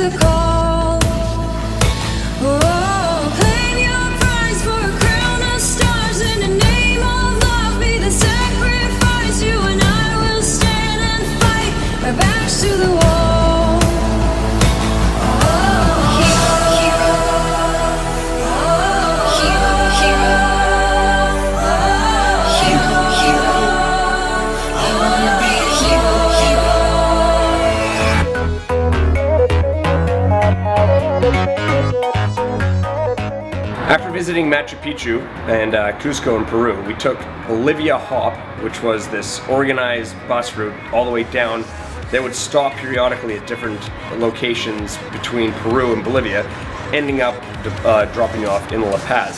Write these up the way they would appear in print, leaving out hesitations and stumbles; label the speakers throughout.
Speaker 1: the call. Oh, claim your prize for a crown of stars. In the name of love, be the sacrifice. You and I will stand and fight, our backs to the wall.
Speaker 2: After visiting Machu Picchu and Cusco in Peru, we took Bolivia Hop, which was this organized bus route all the way down that would stop periodically at different locations between Peru and Bolivia, ending up dropping you off in La Paz.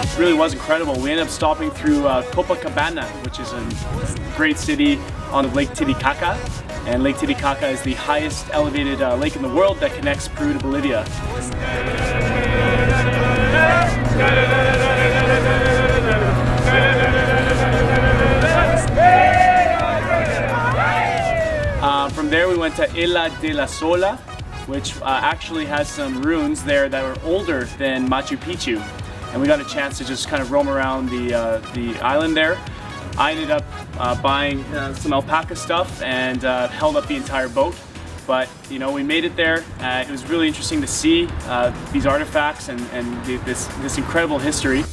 Speaker 3: It really was incredible. We ended up stopping through Copacabana, which is a great city on Lake Titicaca. And Lake Titicaca is the highest elevated lake in the world that connects Peru to Bolivia. From there we went to Isla de la Sola, which actually has some ruins there that are older than Machu Picchu. And we got a chance to just kind of roam around the island there. I ended up buying some alpaca stuff and held up the entire boat. But you know, we made it there. It was really interesting to see these artifacts and this incredible history.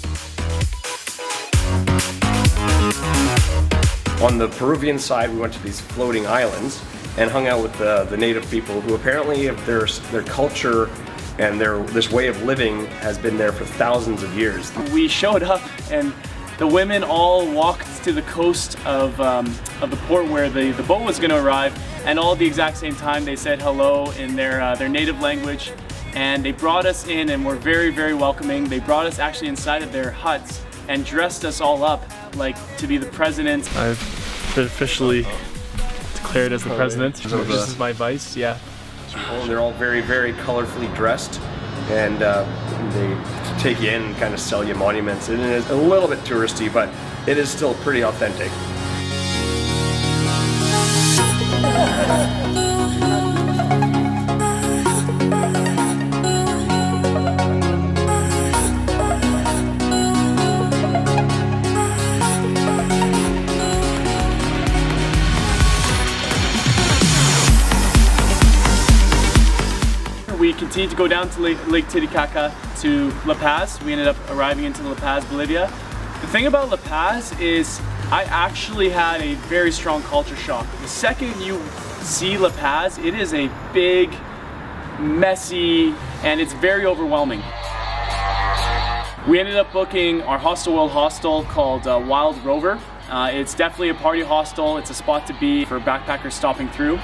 Speaker 2: On the Peruvian side, we went to these floating islands and hung out with the native people, who apparently have their culture and this way of living has been there for thousands of years.
Speaker 3: We showed up and the women all walked to the coast of the port where the boat was going to arrive, and all at the exact same time they said hello in their native language, and they brought us in and were very, very welcoming. They brought us actually inside of their huts and dressed us all up like to be the president.
Speaker 4: I've been officially declared as the president. This is my vice, yeah.
Speaker 2: They're all very, very colorfully dressed, and they take you in and kind of sell you monuments. It is a little bit touristy, but it is still pretty authentic.
Speaker 3: We continued to go down to Lake Titicaca to La Paz. We ended up arriving into La Paz, Bolivia. The thing about La Paz is I actually had a very strong culture shock. The second you see La Paz, it is a big, messy, and it's very overwhelming. We ended up booking our Hostelworld hostel called Wild Rover. It's definitely a party hostel. It's a spot to be for backpackers stopping through.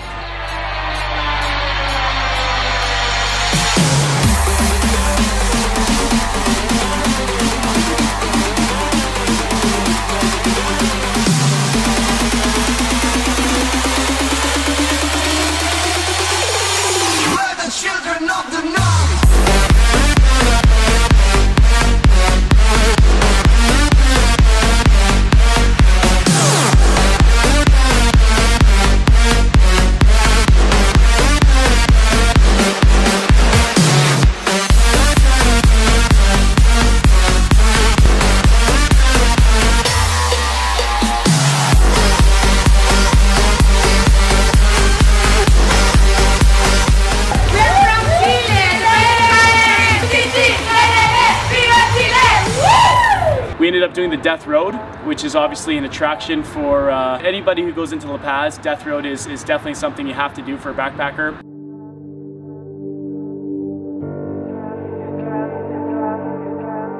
Speaker 3: We ended up doing the Death Road, which is obviously an attraction for anybody who goes into La Paz. Death Road is definitely something you have to do for a backpacker.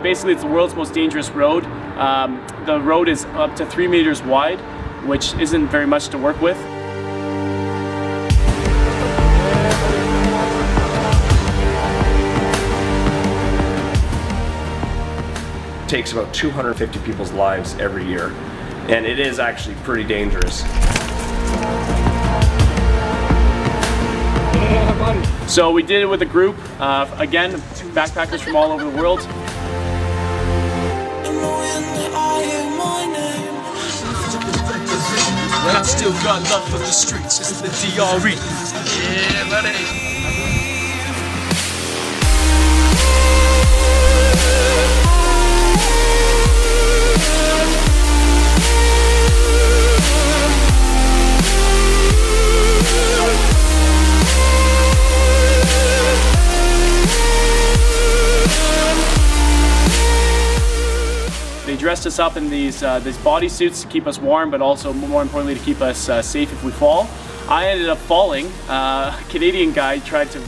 Speaker 3: Basically, it's the world's most dangerous road. The road is up to 3 meters wide, which isn't very much to work with.
Speaker 2: Takes about 250 people's lives every year, and it is actually pretty dangerous.
Speaker 3: So we did it with a group, again, backpackers from all over the world. Still got love for the streets, it's the DRE. Yeah, buddy. They dressed us up in these bodysuits to keep us warm, but also more importantly to keep us safe if we fall. I ended up falling. A Canadian guy tried to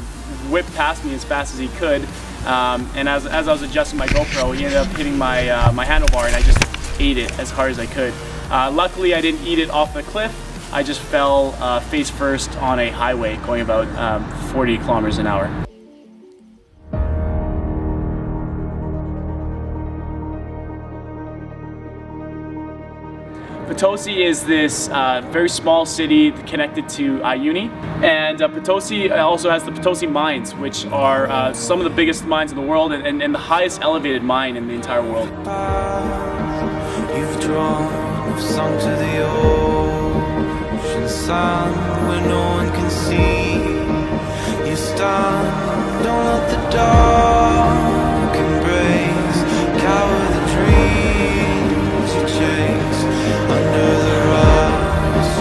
Speaker 3: whip past me as fast as he could, and as I was adjusting my GoPro, he ended up hitting my handlebar, and I just ate it as hard as I could. Luckily, I didn't eat it off the cliff. I just fell face first on a highway going about 40 kilometers an hour. Pitocin is this very small city connected to Iuuni, and Pitocin also has the Pitocin Mines, which are some of the biggest mines in the world and the highest elevated mine in the entire world.
Speaker 5: You've drawn, you've sunk to the ocean sun where no one can see. You stand, don't let the dark embrace, cower the dreams you chase under the rust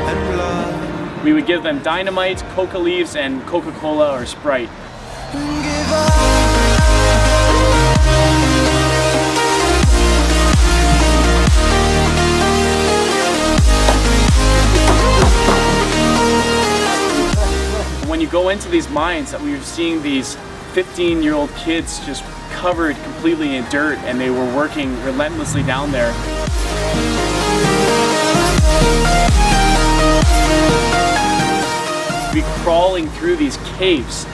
Speaker 5: and blood.
Speaker 3: We would give them dynamite, coca leaves, and Coca-Cola or Sprite.
Speaker 5: Give up.
Speaker 3: When you go into these mines, we were seeing these 15-year-old kids just covered completely in dirt, and they were working relentlessly down there. We'd be crawling through these caves,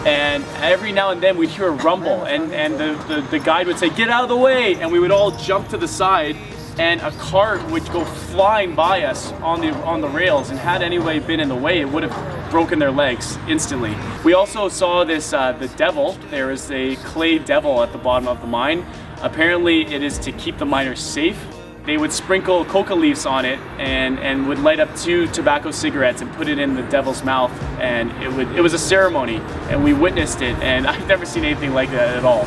Speaker 3: and every now and then we'd hear a rumble, and the guide would say, "Get out of the way!" And we would all jump to the side, and a cart would go flying by us on the rails, and had anybody been in the way, it would have broken their legs instantly. We also saw this the devil. There is a clay devil at the bottom of the mine. Apparently it is to keep the miners safe. They would sprinkle coca leaves on it and would light up 2 tobacco cigarettes and put it in the devil's mouth, and it was a ceremony, and we witnessed it, and I've never seen anything like that at all.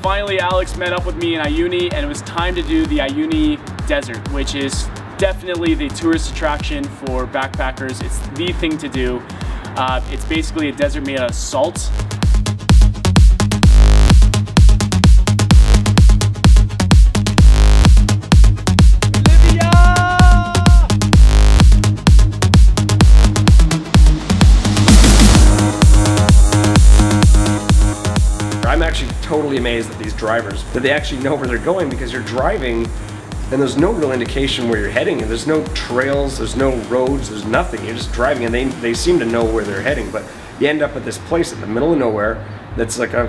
Speaker 3: Finally, Alex met up with me in Iuuni, and it was time to do the Iuuni Desert, which is definitely the tourist attraction for backpackers. It's the thing to do. It's basically a desert made out of salt.
Speaker 2: I'm actually totally amazed at these drivers, that they actually know where they're going, because you're driving and there's no real indication where you're heading, and there's no trails, there's no roads, there's nothing. You're just driving, and they seem to know where they're heading, but you end up at this place in the middle of nowhere that's like a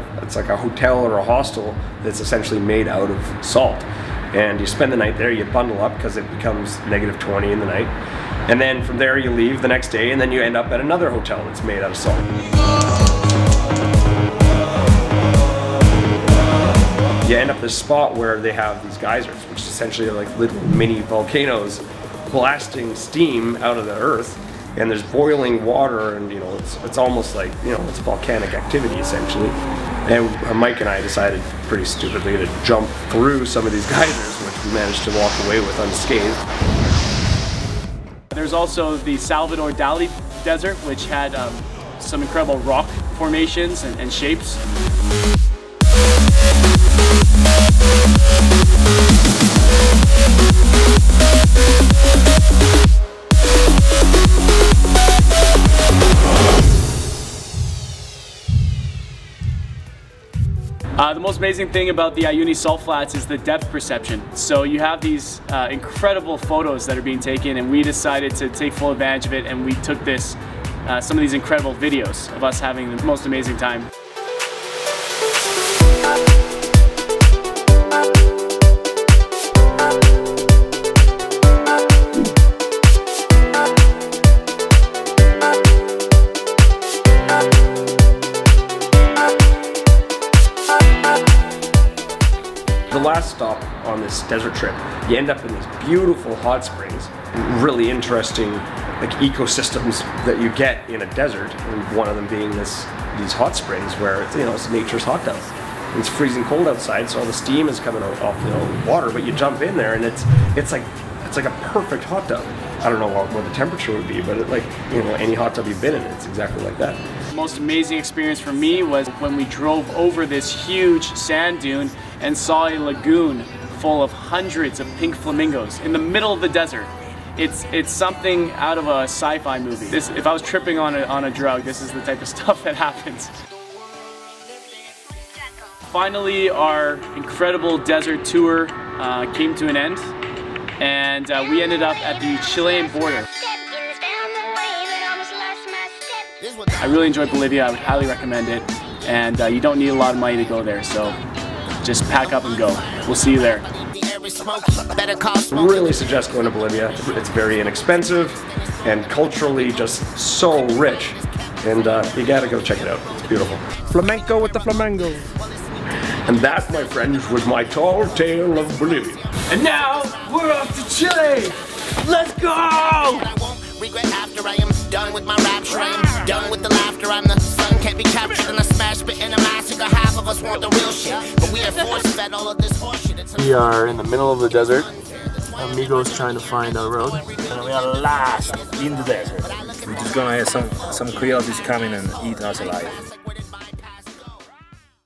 Speaker 2: hotel or a hostel that's essentially made out of salt. And you spend the night there, you bundle up because it becomes -20 in the night, and then from there you leave the next day, and then you end up at another hotel that's made out of salt. You end up at this spot where they have these geysers, which essentially are like little mini volcanoes blasting steam out of the earth, and there's boiling water, and it's almost like it's volcanic activity essentially. And Mike and I decided pretty stupidly to jump through some of these geysers, which we managed to walk away with unscathed.
Speaker 3: There's also the Salvador Dali Desert, which had some incredible rock formations and shapes. The most amazing thing about the Iuuni salt flats is the depth perception. So you have these incredible photos that are being taken, and we decided to take full advantage of it, and we took some of these incredible videos of us having the most amazing time.
Speaker 2: last stop on this desert trip, you end up in these beautiful hot springs, really interesting like ecosystems that you get in a desert, and one of them being these hot springs where it's, you know, it's nature's hot tub. It's freezing cold outside, so all the steam is coming off the water, but you jump in there and it's like a perfect hot tub. I don't know what the temperature would be, but like, you know, any hot tub you've been in, it's exactly like that.
Speaker 3: The most amazing experience for me was when we drove over this huge sand dune and saw a lagoon full of hundreds of pink flamingos in the middle of the desert. It's something out of a sci-fi movie. If I was tripping on a drug, this is the type of stuff that happens. Finally, our incredible desert tour came to an end, and we ended up at the Chilean border. I really enjoyed Bolivia. I would highly recommend it, and you don't need a lot of money to go there, so just pack up and go. We'll see you there.
Speaker 2: Really suggest going to Bolivia. It's very inexpensive and culturally just so rich, and you gotta go check it out. It's beautiful.
Speaker 6: Flamenco with the flamingo.
Speaker 2: And that, my friends, was my tall tale of Bolivia.
Speaker 3: And now we're off to Chile. Let's go!
Speaker 7: Regret after I am done with my rapture. I am done with the laughter. I'm the sun can't be captured in a smash, but in a massacre. Half of us want the real shit, but we are forced fed all of this horseshit.
Speaker 4: We are in the middle of the desert. Amigos trying to find our road. And we are lost in the desert. We're just gonna have some coyotes coming and eat us alive.